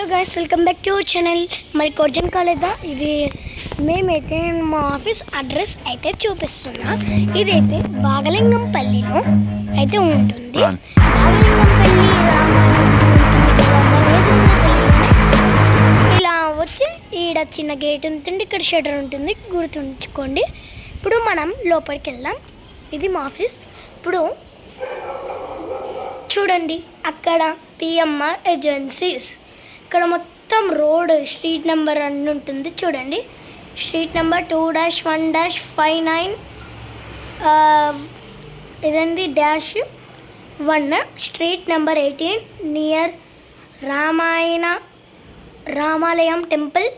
Hello guys, welcome back to our channel. మరి కొర్జన్ కాలేదా ఇది మేమైతే మా ఆఫీస్ అడ్రస్ అయితే చూపిస్తున్నా. ఇదైతే బాగలింగంపల్లిలో అయితే ఉంటుంది. బాగలింగంపల్లి ఇలా వచ్చి ఈడ చిన్న గేట్ ఉంటుంది, ఇక్కడ షటర్ ఉంటుంది, గుర్తుంచుకోండి. ఇప్పుడు మనం లోపలికి వెళ్దాం. ఇది మా ఆఫీస్. ఇప్పుడు చూడండి, అక్కడ పిఎంఆర్ ఏజెన్సీస్, ఇక్కడ మొత్తం రోడ్ స్ట్రీట్ నెంబర్ అన్నీ ఉంటుంది. చూడండి, స్ట్రీట్ నెంబర్ 2-1-59 ఇదండి -1, స్ట్రీట్ నెంబర్ 18 నియర్ రామాలయం టెంపుల్,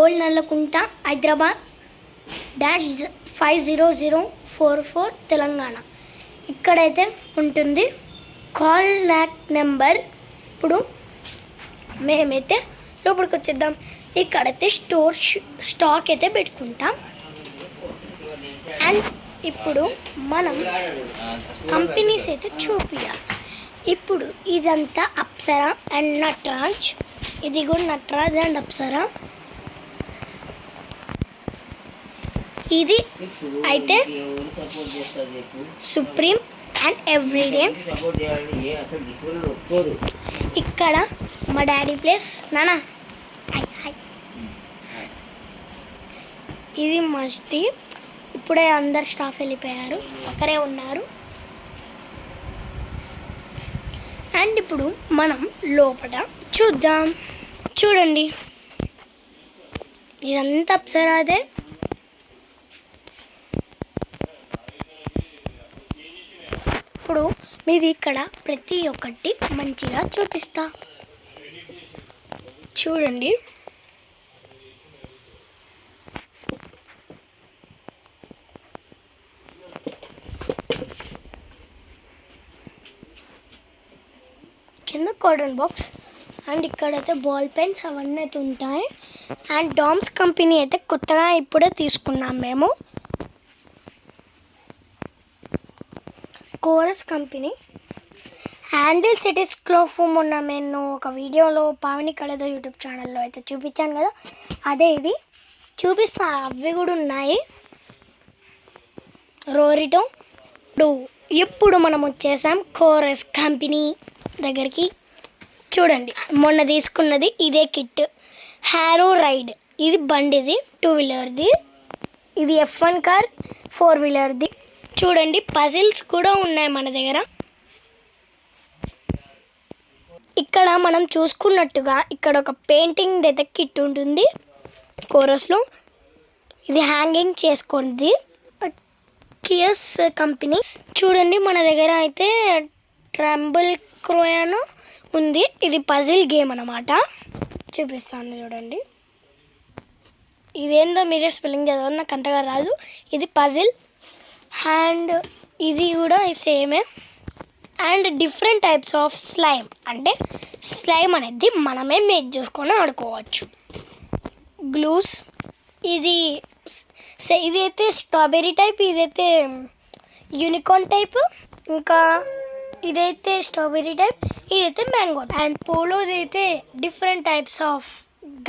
ఓల్డ్ నల్లకుంట, హైదరాబాద్ -50044 తెలంగాణ. ఇక్కడైతే ఉంటుంది కాల్ నెంబర్. ఇప్పుడు మేమైతే లోపలికి వచ్చేద్దాం. ఇక్కడైతే స్టాక్ అయితే పెట్టుకుంటాం. అండ్ ఇప్పుడు మనం కంపెనీస్ అయితే చూపించాలి. ఇప్పుడు ఇదంతా అప్సరా అండ్ నటరాజ్, ఇది కూడా నటరాజ్ అండ్ అప్సరా. ఇది అయితే సుప్రీం అండ్ ఎవ్రీడే. ఇక్కడ మా డాడీ ప్లేస్ నానా. ఇది మస్తి. ఇప్పుడే అందరు స్టాఫ్ వెళ్ళిపోయారు, ఒకరే ఉన్నారు. అండ్ ఇప్పుడు మనం లోపల చూద్దాం. చూడండి, ఇదంతా అప్సరాదే. ఇప్పుడు మీది ఇక్కడ ప్రతి ఒక్కటి మంచిగా చూపిస్తా. చూడండి, కింద కాటన్ బాక్స్. అండ్ ఇక్కడైతే బాల్ పెన్స్ అవన్నీ అయితే ఉంటాయి. అండ్ డామ్స్ కంపెనీ అయితే కొత్తగా ఇప్పుడే తీసుకున్నాం మేము. Chorus company handles it is Clofoam. ఉన్న నేను ఒక వీడియోలో పావని కళతో యూట్యూబ్ ఛానల్లో అయితే చూపించాను కదా, అదే ఇది చూపిస్తా. అవి కూడా ఉన్నాయి. రోరిటో 2. ఇప్పుడు మనం వచ్చేసాం కోరస్ కంపెనీ దగ్గరికి. చూడండి, మొన్న తీసుకున్నది ఇదే కిట్. హ్యారో రైడ్, ఇది బండిది 2 వీలర్ది. ఇది F1 కార్ 4 వీలర్ది. చూడండి, పజిల్స్ కూడా ఉన్నాయి మన దగ్గర. ఇక్కడ మనం చూసుకున్నట్టుగా ఇక్కడ ఒక పెయింటింగ్ అయితే కిట్ ఉంటుంది కోరస్లో. ఇది హ్యాంగింగ్ చేసుకుంది. కియస్ కంపెనీ. చూడండి, మన దగ్గర అయితే ట్రంబుల్ క్రోయానో ఉంది. ఇది పజిల్ గేమ్ అన్నమాట. చూపిస్తాను చూడండి. ఇదేందో మీరే స్పెల్లింగ్ చదవాలి, నాకు అంతగా రాదు. ఇది పజిల్. అండ్ ఇది కూడా సేమే. And different types of slime, అంటే స్లైమ్ అనేది మనమే మేక్ చేసుకొని ఆడుకోవచ్చు. గ్లూస్, ఇదైతే స్ట్రాబెర్రీ టైప్, ఇదైతే యూనికార్న్ టైప్, ఇంకా ఇదైతే స్ట్రాబెర్రీ టైప్, ఇదైతే మ్యాంగో. అండ్ పోలోది అయితే డిఫరెంట్ టైప్స్ ఆఫ్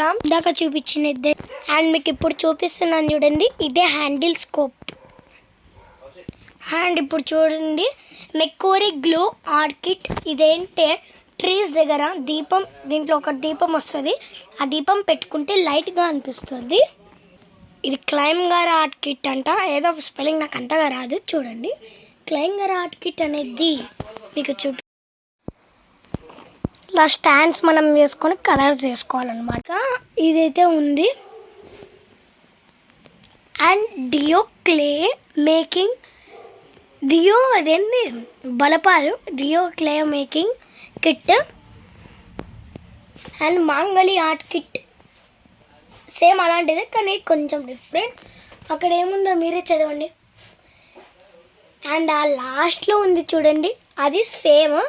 గమ్ దాకా చూపించినది. అండ్ మీకు ఇప్పుడు చూపిస్తున్నాను చూడండి, ఇదే హ్యాండిల్ స్కోప్. అండ్ ఇప్పుడు చూడండి, మెకోరీ గ్లో ఆర్కిట్. ఇదేంటే ట్రీస్ దగ్గర దీపం, దీంట్లో ఒక దీపం వస్తుంది. ఆ దీపం పెట్టుకుంటే లైట్గా అనిపిస్తుంది. ఇది క్లైంగర్ ఆర్ట్ కిట్ అంట, ఏదో స్పెల్లింగ్ నాకు అంతగా రాదు. చూడండి, క్లైంగర్ ఆర్ట్ కిట్ అనేది మీకు ఇలా స్టాండ్స్ మనం వేసుకొని కలర్స్ వేసుకోవాలన్నమాట. ఇదైతే ఉంది. And DIY clay making, DIY అదేంటి బలపాలు, DIY clay making kit. And మాంగలి ఆర్ట్ కిట్, సేమ్ అలాంటిదే కానీ కొంచెం డిఫరెంట్. అక్కడ ఏముందో మీరే చదవండి. అండ్ ఆ లాస్ట్లో ఉంది చూడండి, అది సేమ్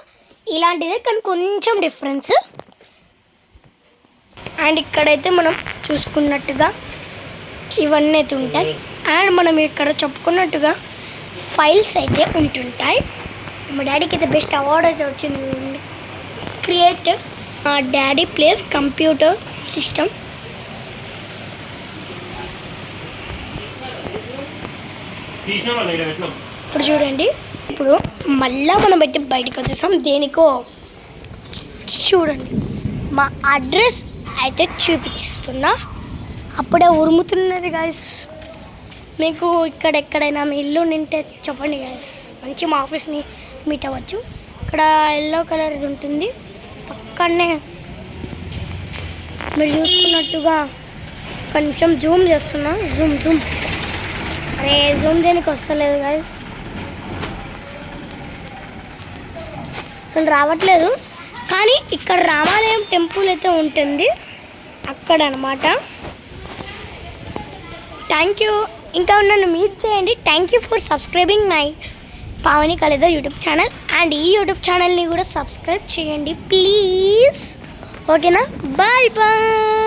ఇలాంటిదే కానీ కొంచెం డిఫరెన్స్. అండ్ ఇక్కడైతే మనం చూసుకున్నట్టుగా ఇవన్నీ అయితే ఉంటాయి. అండ్ మనం ఇక్కడ చెప్పుకున్నట్టుగా ఫైల్స్ అయితే ఉంటుంటాయి. మా డాడీకి అయితే బెస్ట్ అవార్డు అయితే వచ్చింది, క్రియేట్ మా డాడీ ప్లేస్ కంప్యూటర్ సిస్టమ్. ఇప్పుడు చూడండి, ఇప్పుడు మళ్ళా మనం పెట్టి బయటకు వచ్చేసాం. దేనికో చూడండి, మా అడ్రస్ అయితే చూపిస్తున్నా. అప్పుడే ఉరుముతున్నది గాయస్. మీకు ఇక్కడ ఎక్కడైనా మీ ఇల్లు నింటే చెప్పండి గాయస్, మంచి మా ఆఫీస్ని మీట్ అవ్వచ్చు. ఇక్కడ ఎల్లో కలర్ ఇది ఉంటుంది, పక్కనే మీరు చూసుకున్నట్టుగా. కొంచెం జూమ్ చేస్తున్నా, జూమ్. అరే జూమ్ దేనికి వస్తలేదు గాయస్, అసలు రావట్లేదు. కానీ ఇక్కడ రామాలయం టెంపుల్ అయితే ఉంటుంది అక్కడ అనమాట. Thank you. ఇంకా నన్ను మీట్ చేయండి. Thank you for subscribing my Pavani కలేదా యూట్యూబ్ ఛానల్. అండ్ ఈ యూట్యూబ్ ఛానల్ని కూడా సబ్స్క్రైబ్ చేయండి ప్లీజ్. ఓకేనా, బాయ్ బాయ్.